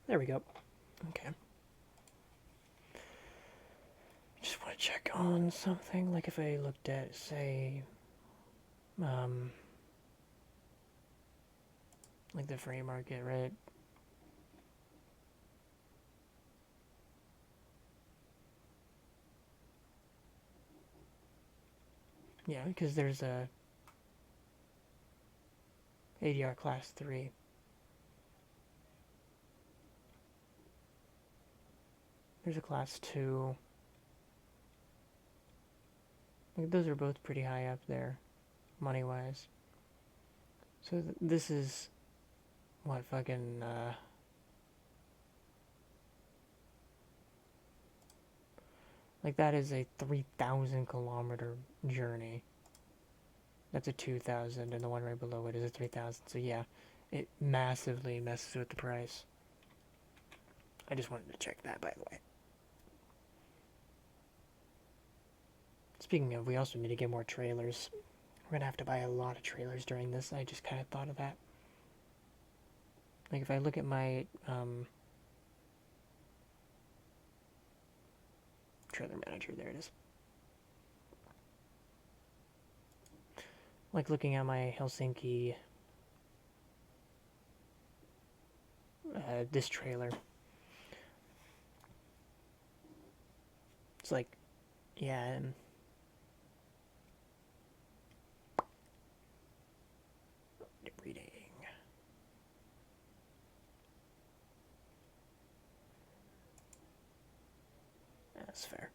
There we go. Okay. Just want to check on something. Like if I looked at, say, um, like the free market, right? Yeah, because there's a ADR class 3. There's a class 2. Like, those are both pretty high up there, money-wise. So this is, what, fucking, like that is a 3,000 kilometer journey. That's a 2,000, and the one right below it is a 3,000. So yeah, it massively messes with the price. I just wanted to check that, by the way. Speaking of, we also need to get more trailers. We're gonna have to buy a lot of trailers during this. I just kind of thought of that. Like if I look at my trailer manager, there it is. Like looking at my Helsinki, this trailer. It's like, yeah, and reading. That's fair.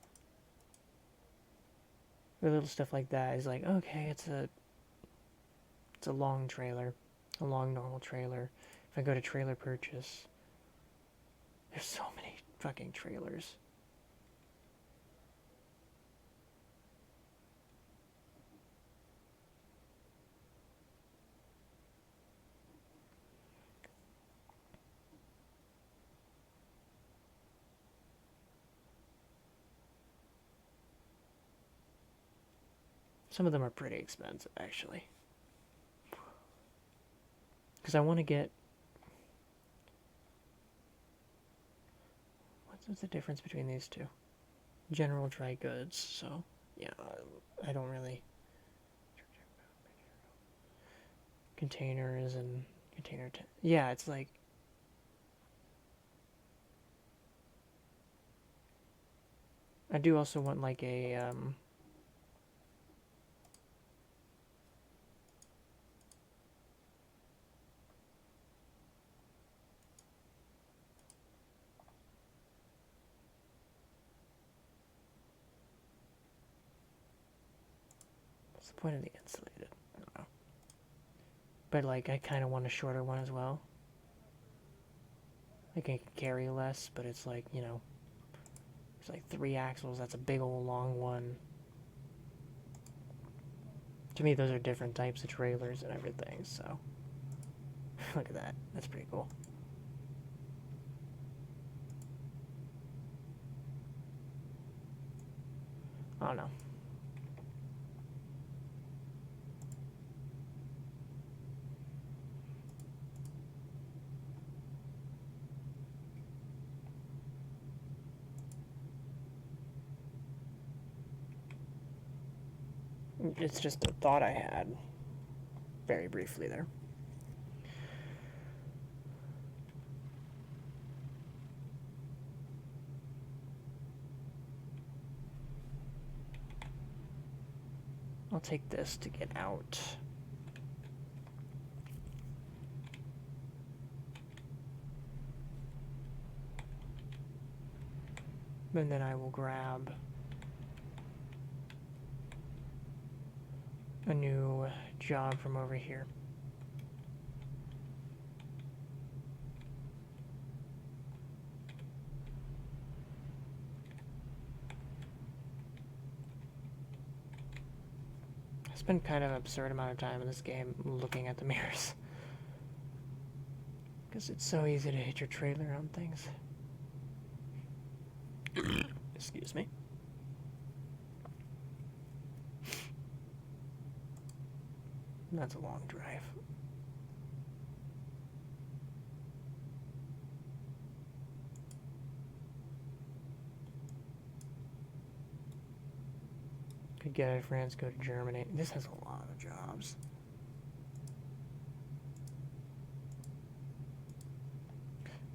The little stuff like that is like, okay, it's a long trailer, a long normal trailer. If I go to trailer purchase, there's so many fucking trailers. Some of them are pretty expensive, actually. Because I want to get. What's the difference between these two? General dry goods, so yeah, I don't really. Containers and container. Yeah, it's like. I do also want like a. What's the point of the insulated? I don't know. But like, I kind of want a shorter one as well. I can carry less, but it's like, it's like 3 axles. That's a big old long one. To me, those are different types of trailers and everything, so. Look at that. That's pretty cool. I don't know. It's just a thought I had very briefly there. I'll take this to get out. And then I will grab a new job from over here. I spend kind of an absurd amount of time in this game looking at the mirrors. Because it's so easy to hit your trailer on things. Excuse me. That's a long drive. Could get out of France, go to Germany. This has a lot of jobs.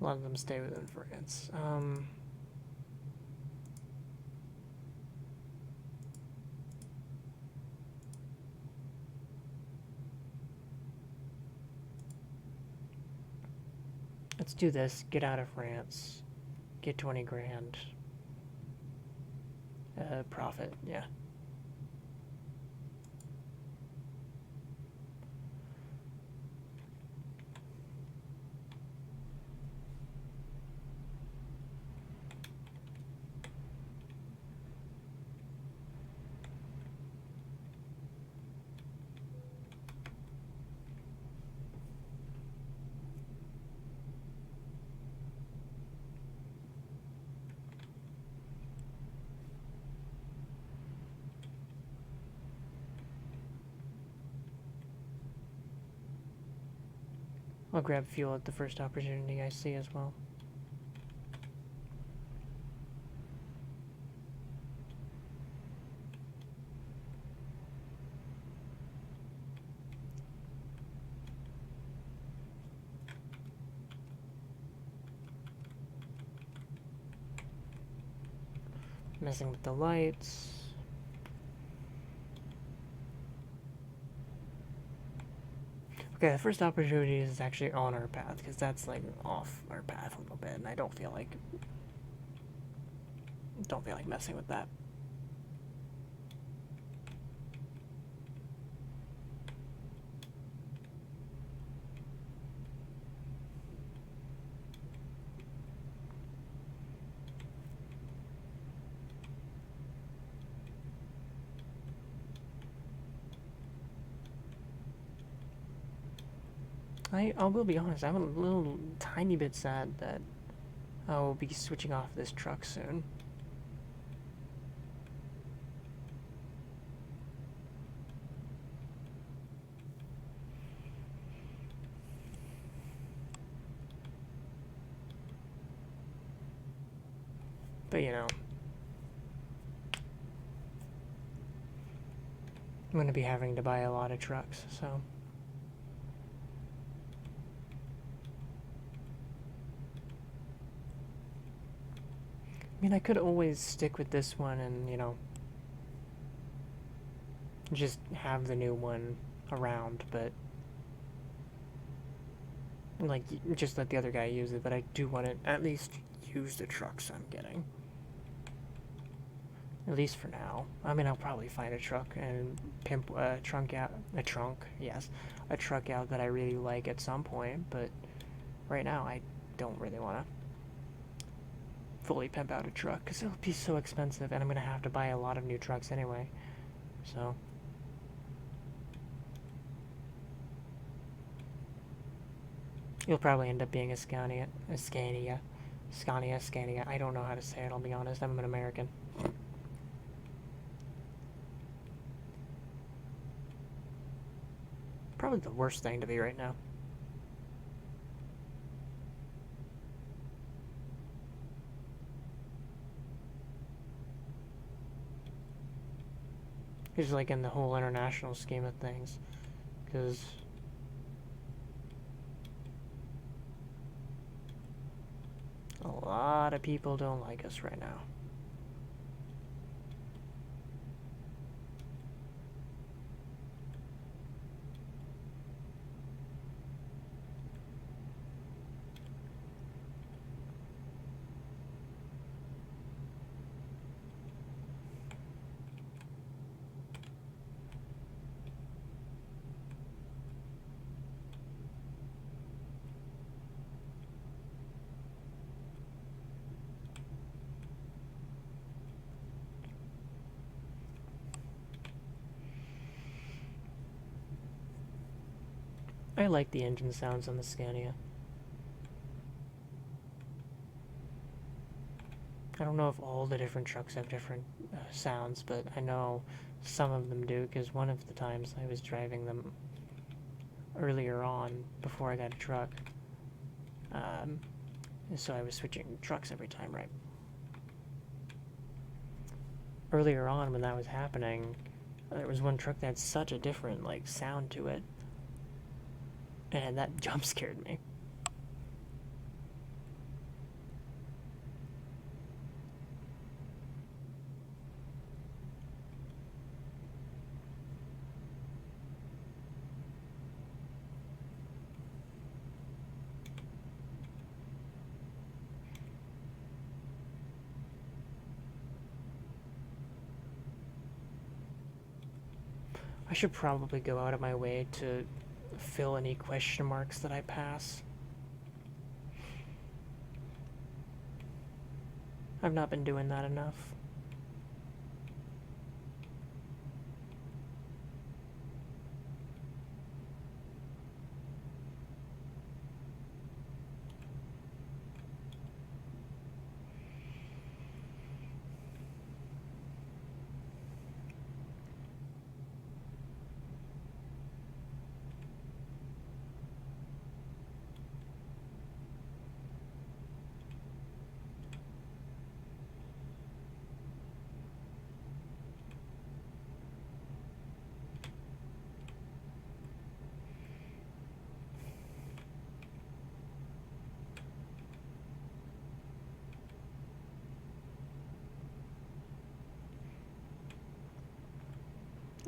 A lot of them stay within France. Let's do this. Get out of France. Get 20 grand. Profit, yeah. I'll grab fuel at the first opportunity I see as well. Messing with the lights. Okay, the first opportunity is actually on our path, because that's like off our path a little bit, and I don't feel like messing with that. I will be honest, I'm a little tiny bit sad that I will be switching off this truck soon. But you know, I'm going to be having to buy a lot of trucks, so. I mean, I could always stick with this one and, you know, just have the new one around, but like, just let the other guy use it, but I do want to at least use the trucks I'm getting. At least for now. I mean, I'll probably find a truck and pimp a truck out that I really like at some point, but right now I don't really want to fully pimp out a truck because it'll be so expensive, and I'm gonna have to buy a lot of new trucks anyway. So you'll probably end up being a Scania. I don't know how to say it, I'll be honest. I'm an American. Probably the worst thing to be right now. Just like in the whole international scheme of things. Because a lot of people don't like us right now. I like the engine sounds on the Scania. I don't know if all the different trucks have different sounds, but I know some of them do, because one of the times I was driving them earlier on, before I got a truck, so I was switching trucks every time, right? earlier on when that was happening, there was one truck that had such a different, like, sound to it. And that jump scared me. I should probably go out of my way to fill any question marks that I pass. I've not been doing that enough.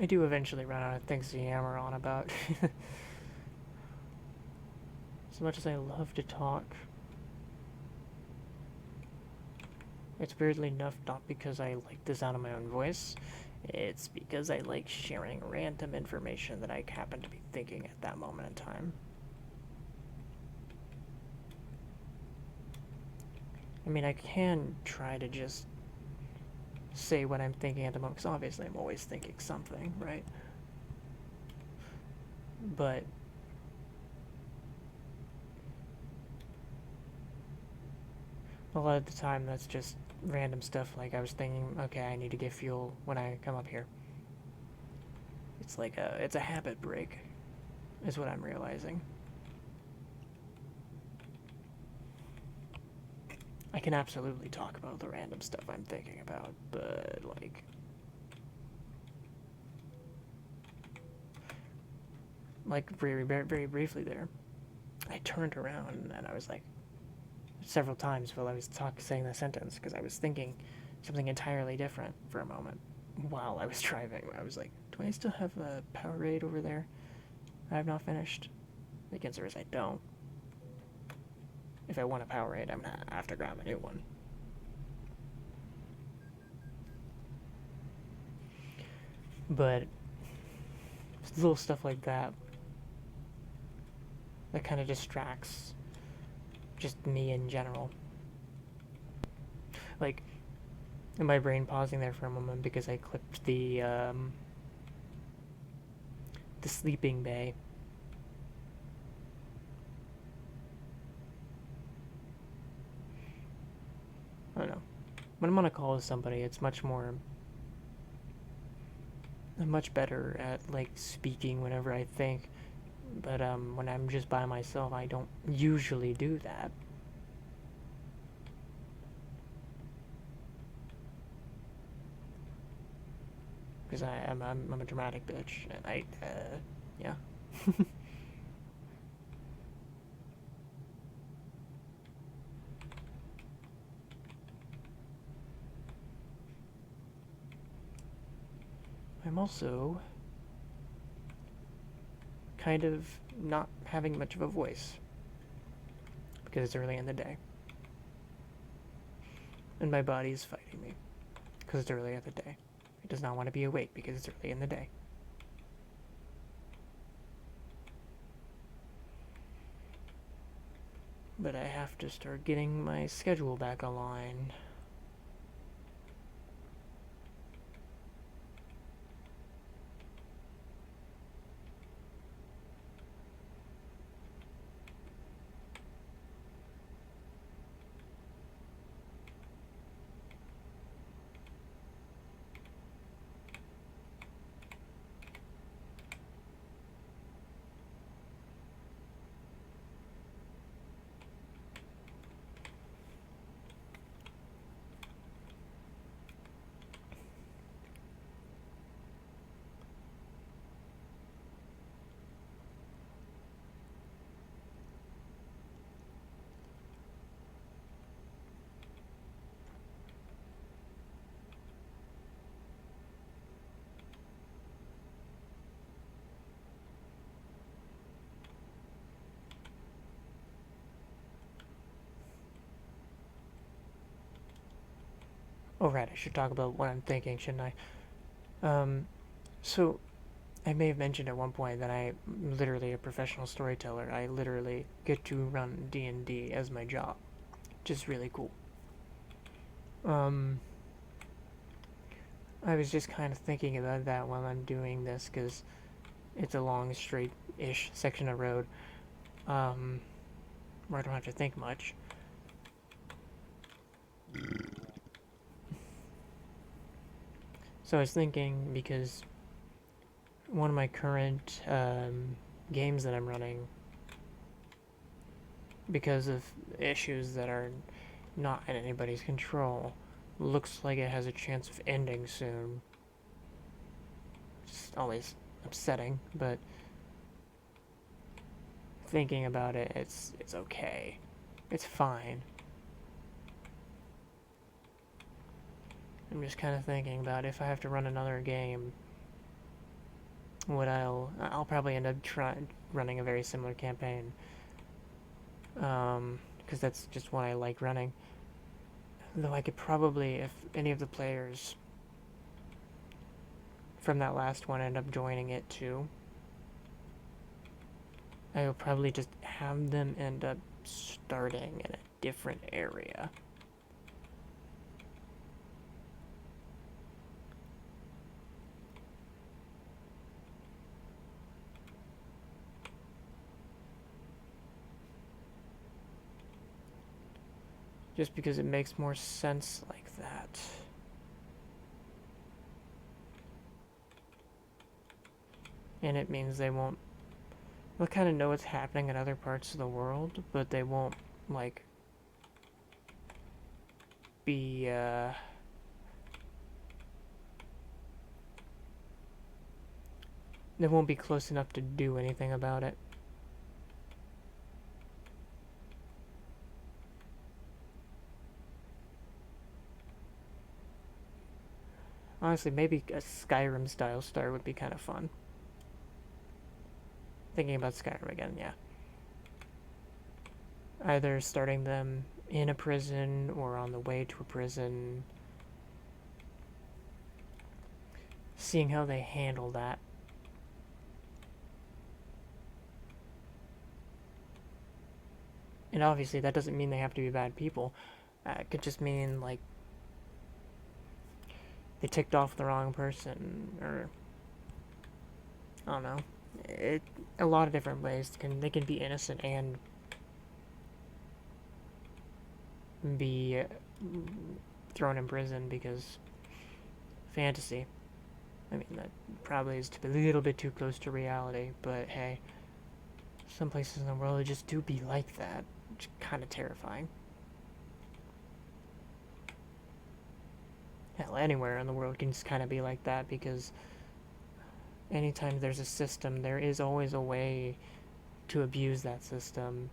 I do eventually run out of things to yammer on about. As much as I love to talk, it's weirdly enough not because I like the sound of my own voice, it's because I like sharing random information that I happen to be thinking at that moment in time. I mean, I can try to just say what I'm thinking at the moment, because obviously I'm always thinking something, right? But a lot of the time that's just random stuff, like I was thinking, okay, I need to get fuel when I come up here. It's like it's a habit break, is what I'm realizing. I can absolutely talk about the random stuff I'm thinking about, but like very briefly there, I turned around and I was like, several times while I was saying that sentence, because I was thinking something entirely different for a moment while I was driving. I was like, do I still have a Powerade over there I have not finished? The answer is I don't. If I want a Powerade, I'm gonna have to grab a new one. But little stuff like that kind of distracts just me in general. Like, my brain pausing there for a moment because I clipped the sleeping bay. I don't know. When I'm on a call with somebody, it's much better at like speaking whenever I think. But when I'm just by myself, I don't usually do that. Because I'm a dramatic bitch, and yeah. I'm also kind of not having much of a voice because it's early in the day. And my body is fighting me because it's early in the day. It does not want to be awake because it's early in the day. But I have to start getting my schedule back online. Oh, right, I should talk about what I'm thinking, shouldn't I? So, I may have mentioned at one point that I'm literally a professional storyteller. I literally get to run D&D as my job, which is really cool. Um, I was just kind of thinking about that while I'm doing this, because it's a long, straight-ish section of road, where I don't have to think much. So I was thinking, because one of my current games that I'm running, because of issues that are not in anybody's control, looks like it has a chance of ending soon. It's always upsetting, but thinking about it, it's okay. It's fine. I'm just kind of thinking about if I have to run another game, what I'll probably end up running a very similar campaign, because that's just what I like running. Though I could probably, if any of the players from that last one end up joining it too, I will probably just have them end up starting in a different area. Just because it makes more sense like that. And it means they'll kind of know what's happening in other parts of the world, but they won't, like, be, they won't be close enough to do anything about it. Honestly, maybe a Skyrim style start would be kind of fun. Thinking about Skyrim again, yeah. Either starting them in a prison or on the way to a prison. Seeing how they handle that. And obviously, that doesn't mean they have to be bad people. It could just mean, like, they ticked off the wrong person, or I don't know. A lot of different ways they can be innocent and be thrown in prison because fantasy. I mean, that probably is a little bit too close to reality, but hey, some places in the world just do be like that. It's kind of terrifying. Hell, anywhere in the world can just kind of be like that because anytime there's a system, there is always a way to abuse that system.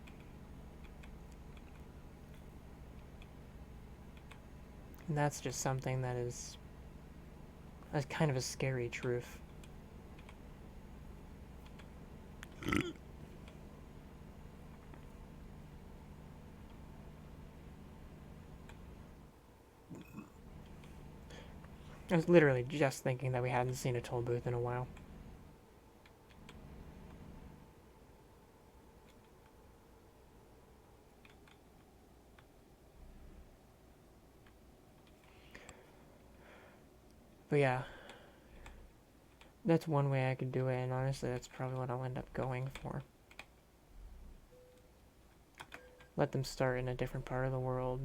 And that's just something that is a kind of a scary truth. I was literally just thinking that we hadn't seen a toll booth in a while. But yeah, that's one way I could do it, and honestly, that's probably what I'll end up going for. Let them start in a different part of the world.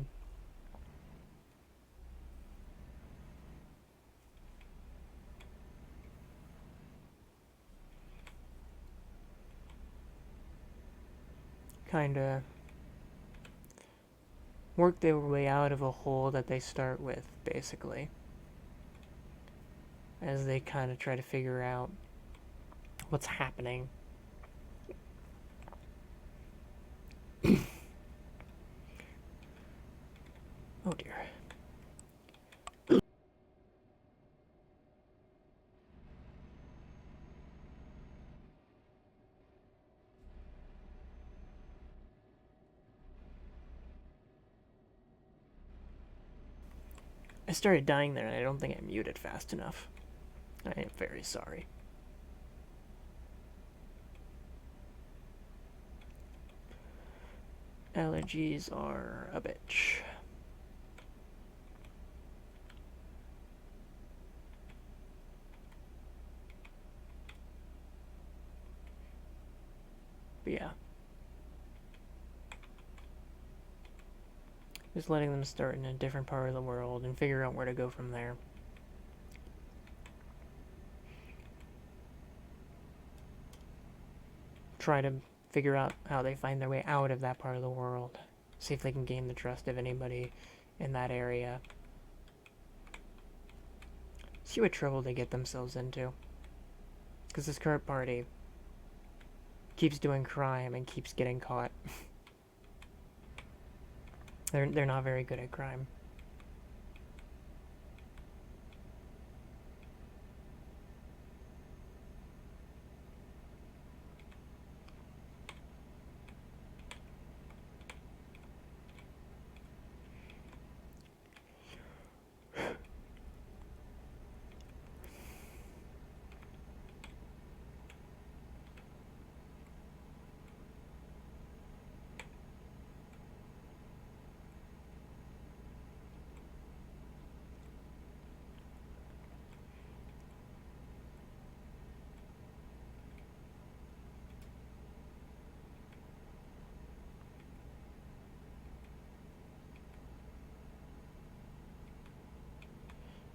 Kinda work their way out of a hole that they start with, basically. As they kind of try to figure out what's happening. Oh dear. I started dying there and I don't think I muted fast enough. I am very sorry. Allergies are a bitch. But yeah. Just letting them start in a different part of the world and figure out where to go from there. Try to figure out how they find their way out of that part of the world. See if they can gain the trust of anybody in that area. See what trouble they get themselves into. Because this current party keeps doing crime and keeps getting caught. They're not very good at crime.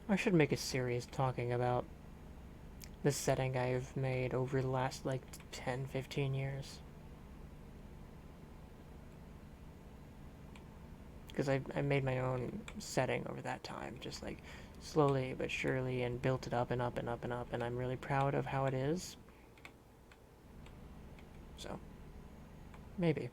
I should make a series talking about the setting I've made over the last like 10-15 years. Because I made my own setting over that time, just like slowly but surely, and built it up and up and up and up, and I'm really proud of how it is. So, maybe.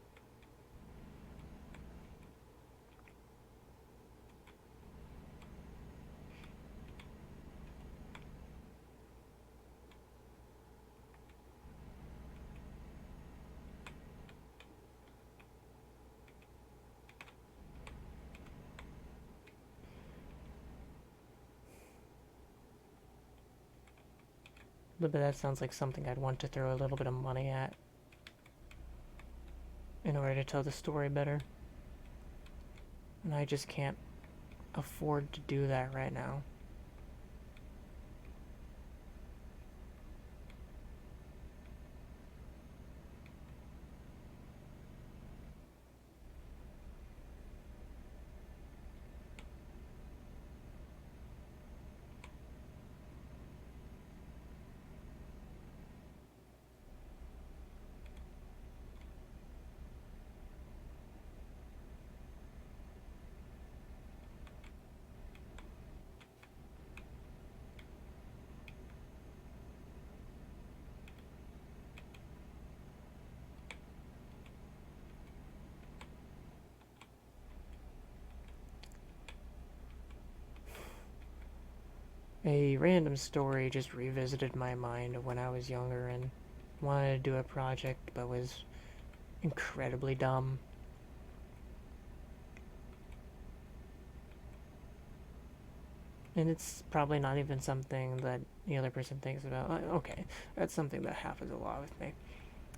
But that sounds like something I'd want to throw a little bit of money at in order to tell the story better. And I just can't afford to do that right now. A random story just revisited my mind of when I was younger and wanted to do a project but was incredibly dumb. And it's probably not even something that the other person thinks about. Okay, that's something that happens a lot with me.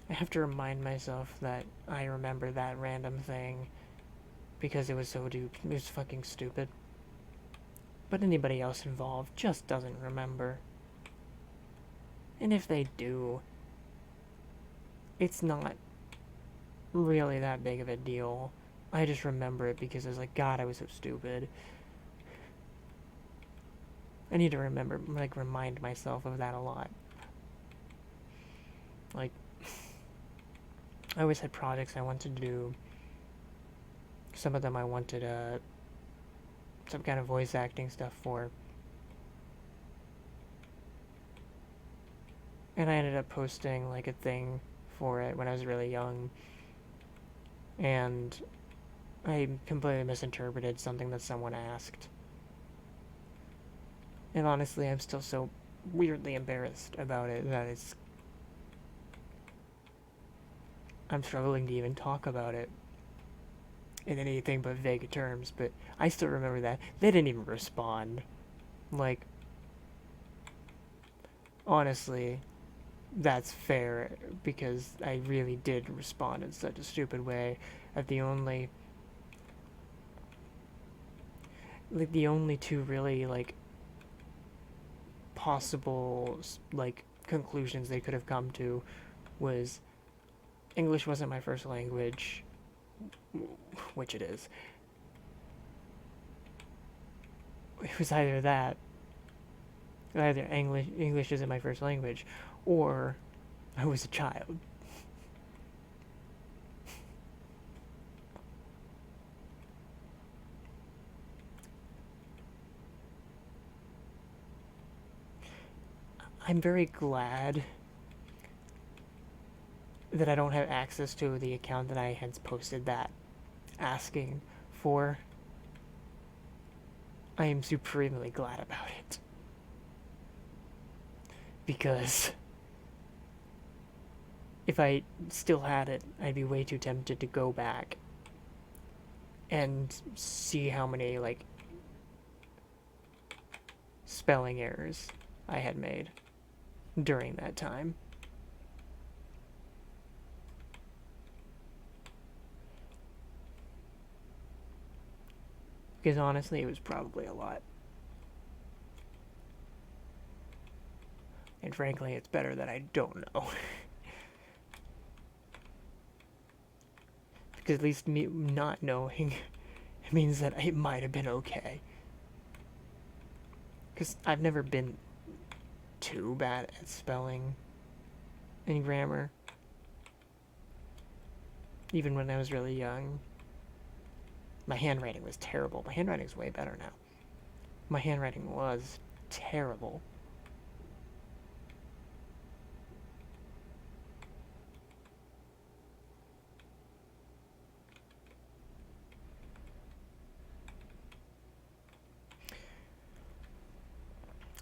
I have to remind myself that I remember that random thing because it was it was fucking stupid. But anybody else involved just doesn't remember. And if they do, it's not really that big of a deal. I just remember it because I was like, God, I was so stupid. I need to remember, like, remind myself of that a lot. Like, I always had projects I wanted to do. Some of them I wanted some kind of voice acting stuff for. And I ended up posting, like, a thing for it when I was really young. And I completely misinterpreted something that someone asked. And honestly, I'm still so weirdly embarrassed about it that I'm struggling to even talk about it. in anything but vague terms, but I still remember that. They didn't even respond. Like, honestly, that's fair, because I really did respond in such a stupid way that the only two really, like, possible, like, conclusions they could have come to was English wasn't my first language, which it is. It was either that, either English isn't my first language, or I was a child. I'm very glad that I don't have access to the account that I had posted that asking for. I am supremely glad about it. Because if I still had it, I'd be way too tempted to go back and see how many, like, spelling errors I had made during that time. Because honestly, it was probably a lot. And frankly, it's better that I don't know. Because at least me not knowing it means that it might have been okay. Because I've never been too bad at spelling and grammar. Even when I was really young. My handwriting was terrible. My handwriting is way better now. My handwriting was terrible.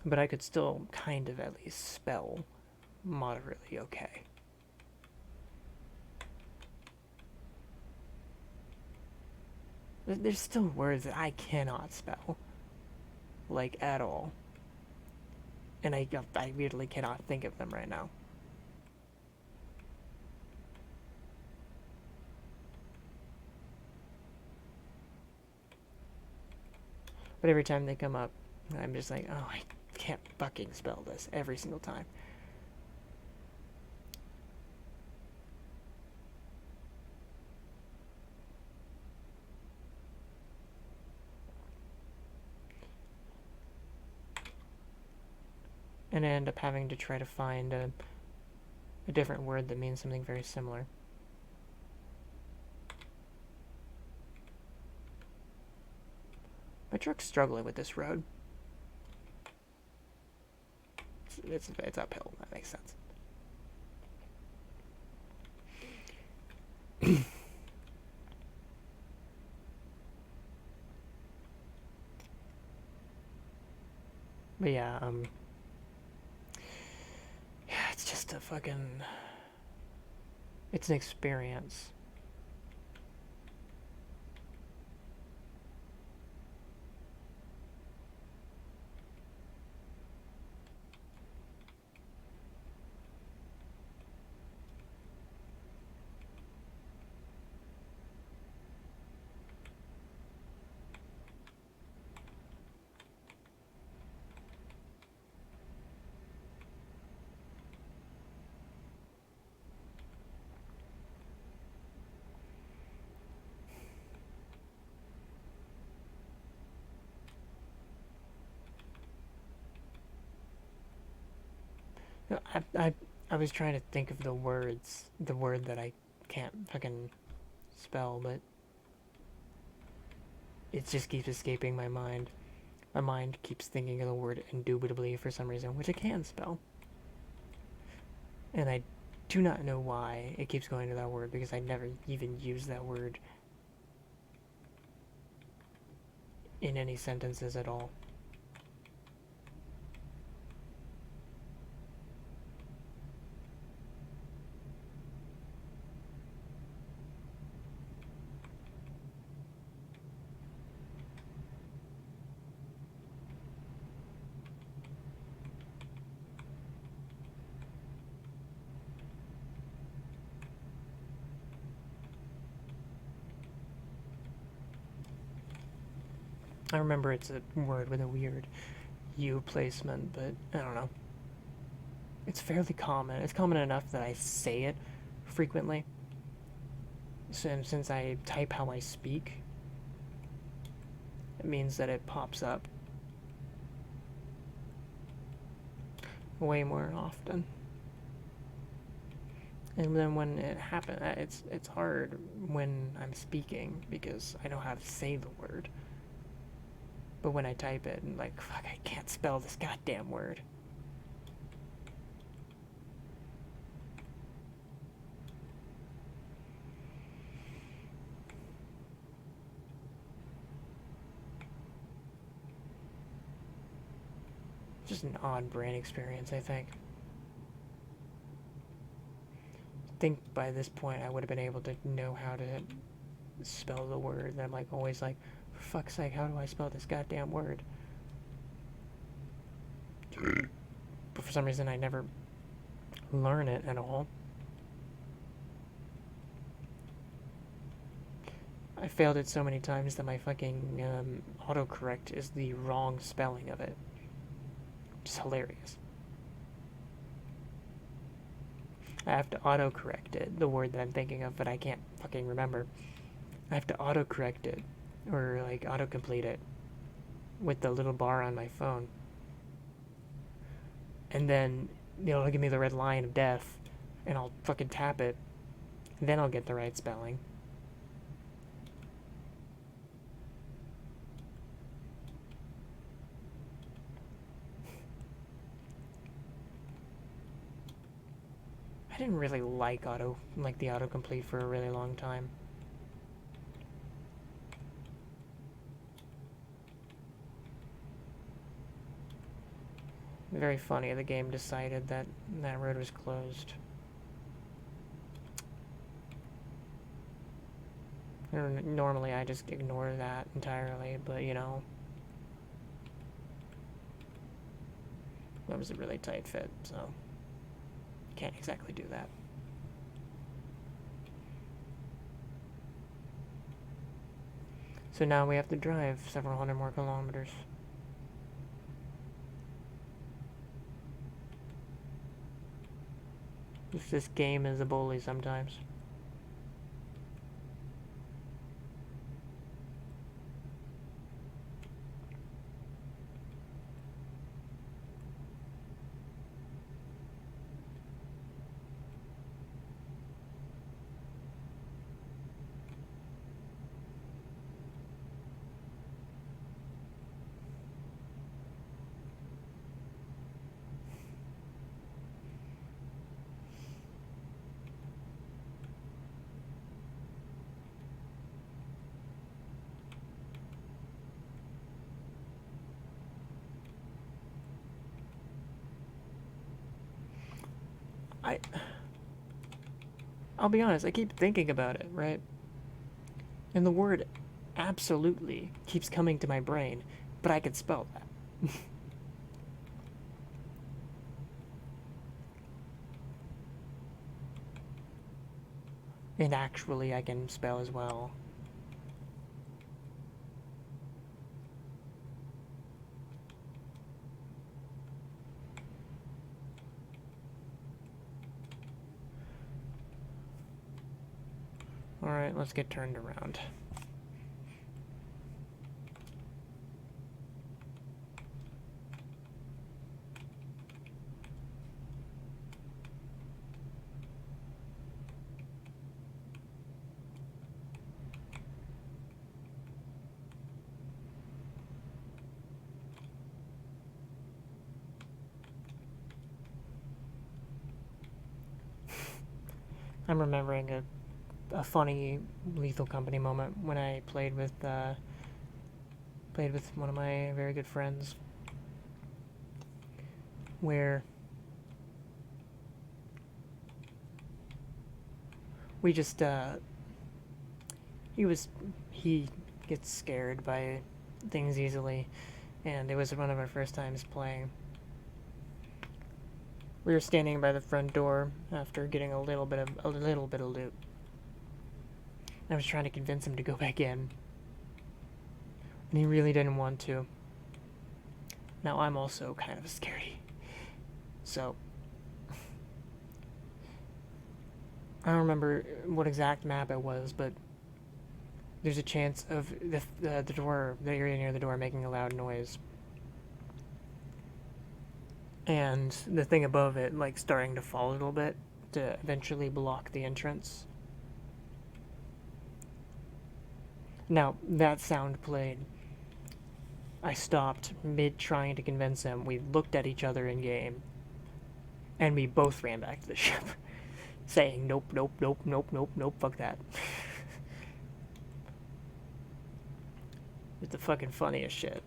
But I could still kind of at least spell moderately okay. There's still words that I cannot spell. Like, at all. And I weirdly cannot think of them right now. But every time they come up, I'm just like, oh, I can't fucking spell this every single time. And I end up having to try to find a different word that means something very similar. My truck's struggling with this road. It's uphill. That makes sense. But yeah, yeah, it's just a fucking, it's an experience. I was trying to think of the word that I can't fucking spell, but it just keeps escaping my mind. My mind keeps thinking of the word indubitably for some reason, which I can spell. And I do not know why it keeps going to that word, because I never even use that word in any sentences at all. I remember it's a word with a weird U placement, but I don't know. It's fairly common. It's common enough that I say it frequently. Since I type how I speak, it means that it pops up way more often. And then when it happens, it's hard when I'm speaking because I know how to say the word. But when I type it, I'm like, fuck, I can't spell this goddamn word. Just an odd brain experience, I think. I think by this point I would have been able to know how to spell the word. And I'm like always like, for fuck's sake, how do I spell this goddamn word? But for some reason I never learn it at all. I failed it so many times that my fucking autocorrect is the wrong spelling of it. It's hilarious. I have to autocorrect it, the word that I'm thinking of, but I can't fucking remember. I have to autocorrect it, or like autocomplete it, with the little bar on my phone. And then it'll give me the red line of death, and I'll fucking tap it, and then I'll get the right spelling. I didn't really like the autocomplete for a really long time. Very funny, the game decided that that road was closed. Normally I just ignore that entirely, but you know, that was a really tight fit, so can't exactly do that. So now we have to drive several hundred more kilometers. This game is a bully sometimes. I'll be honest, I keep thinking about it, right? And the word absolutely keeps coming to my brain, but I can spell that. And actually I can spell as well. Alright, let's get turned around. I'm remembering a funny Lethal Company moment when I played with one of my very good friends, where we just he gets scared by things easily, and it was one of our first times playing. We were standing by the front door after getting a little bit of loot. I was trying to convince him to go back in. And he really didn't want to. Now, I'm also kind of a scaredy. So, I don't remember what exact map it was, but there's a chance of the door, the area near the door, making a loud noise. And the thing above it, like, starting to fall a little bit to eventually block the entrance. Now, that sound played. I stopped mid trying to convince him. We looked at each other in game, and we both ran back to the ship, saying, nope, nope, nope, nope, nope, nope, fuck that. It's the fucking funniest shit.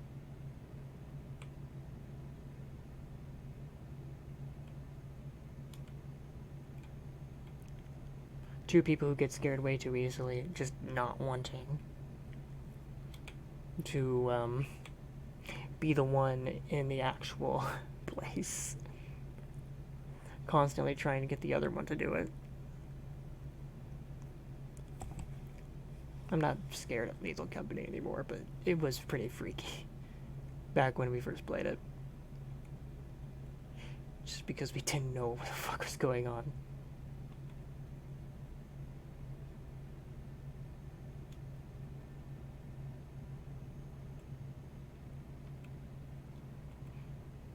Two people who get scared way too easily, just not wanting to be the one in the actual place. Constantly trying to get the other one to do it. I'm not scared of Lethal Company anymore, but it was pretty freaky back when we first played it. Just because we didn't know what the fuck was going on.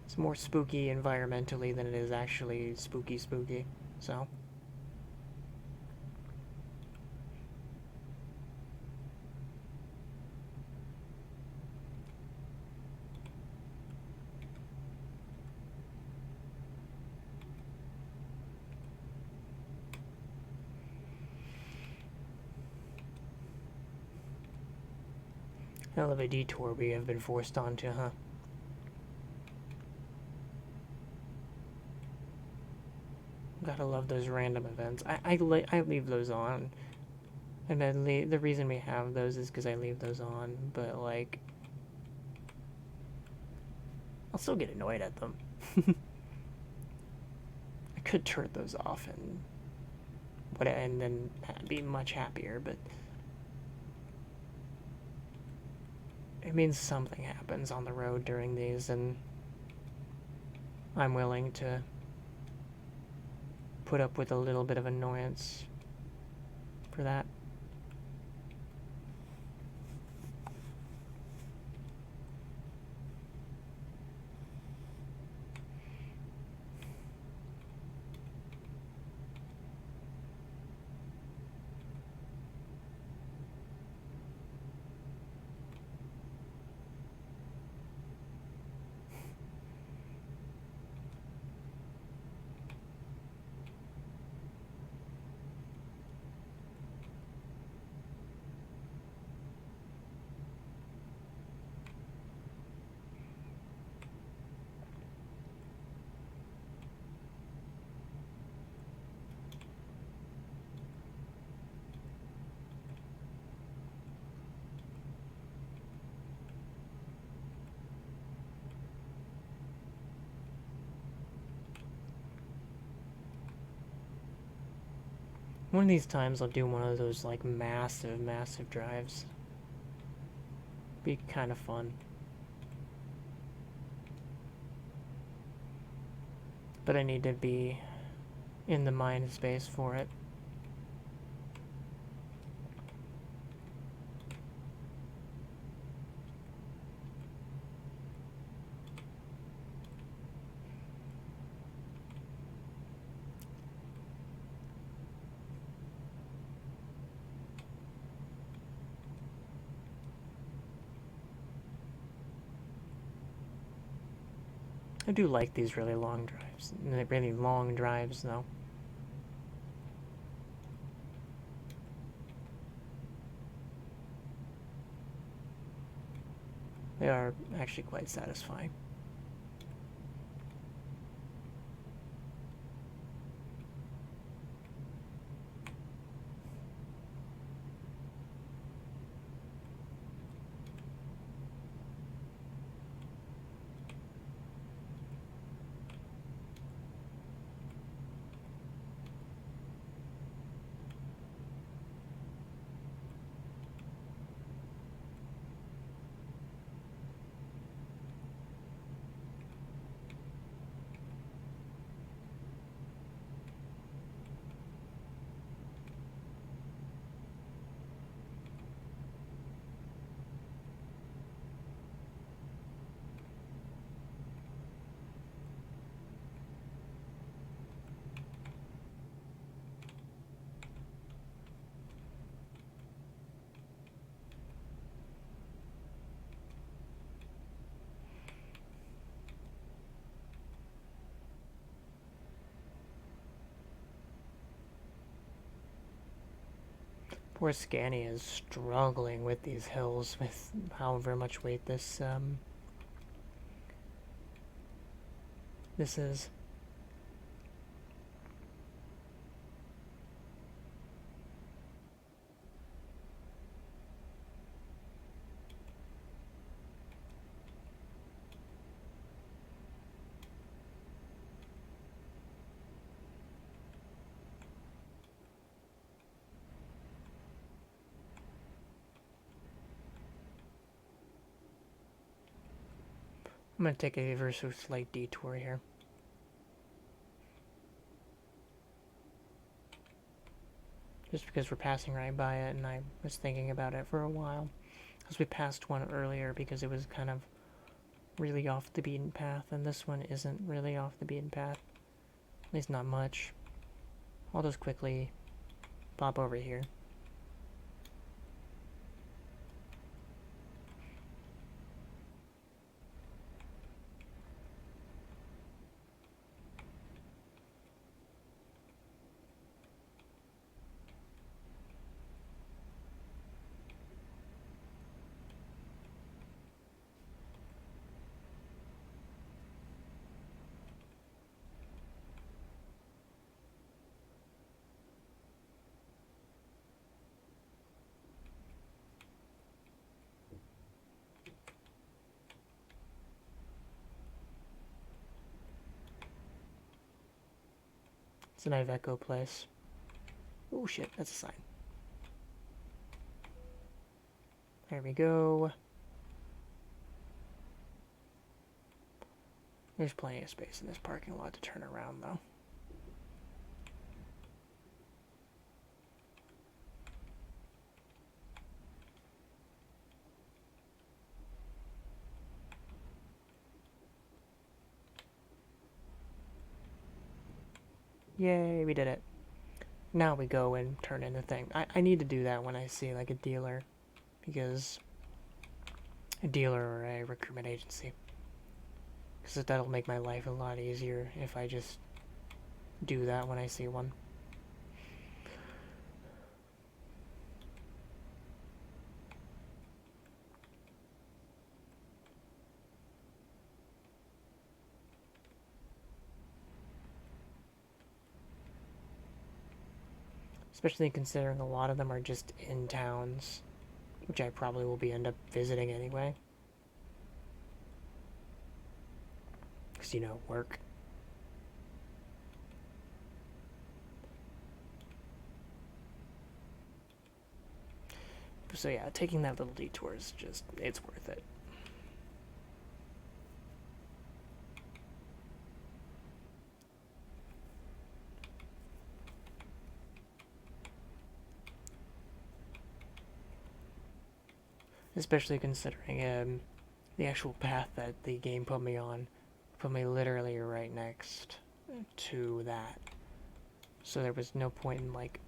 It's more spooky environmentally than it is actually spooky, so. Hell of a detour we have been forced onto, huh? Gotta love those random events. I leave those on. And then the reason we have those is because I leave those on, but like, I'll still get annoyed at them. I could turn those off and then be much happier, but it means something happens on the road during these, and I'm willing to put up with a little bit of annoyance for that. One of these times I'll do one of those like massive drives. Be kind of fun. But I need to be in the mind space for it. I do like these really long drives. Really long drives, though. They are actually quite satisfying. Poor Scania is struggling with these hills with however much weight this is. I'm going to take a ever so slight detour here. Just because we're passing right by it, and I was thinking about it for a while. Because we passed one earlier because it was kind of really off the beaten path, and this one isn't really off the beaten path. At least not much. I'll just quickly pop over here. It's an Iveco place. Oh shit, that's a sign. There we go. There's plenty of space in this parking lot to turn around, though. Yay, we did it. Now we go and turn in the thing. I need to do that when I see, like, a dealer. Because... a dealer or a recruitment agency. Because that'll make my life a lot easier if I just do that when I see one. Especially considering a lot of them are just in towns, which I probably will end up visiting anyway. Because, you know, work. So yeah, taking that little detour is just, it's worth it. Especially considering the actual path that the game put me on. Put me literally right next to that. So there was no point in, like...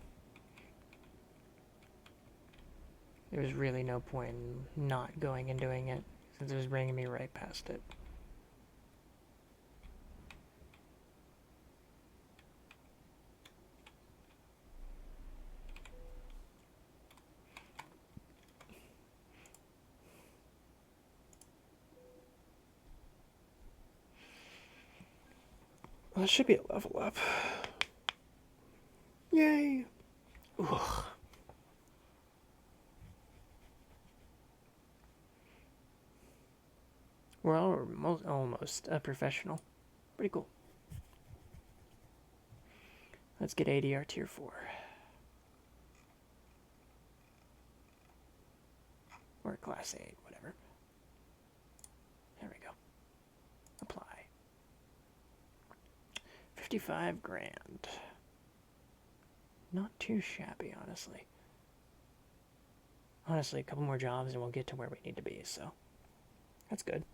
there was really no point in not going and doing it, since it was bringing me right past it. Well, that should be a level up. Yay! Ugh. We're almost a professional. Pretty cool. Let's get ADR tier 4. Or class 8, whatever. There we go. Apply. 55 grand. Not too shabby, honestly. Honestly, a couple more jobs and we'll get to where we need to be, so that's good.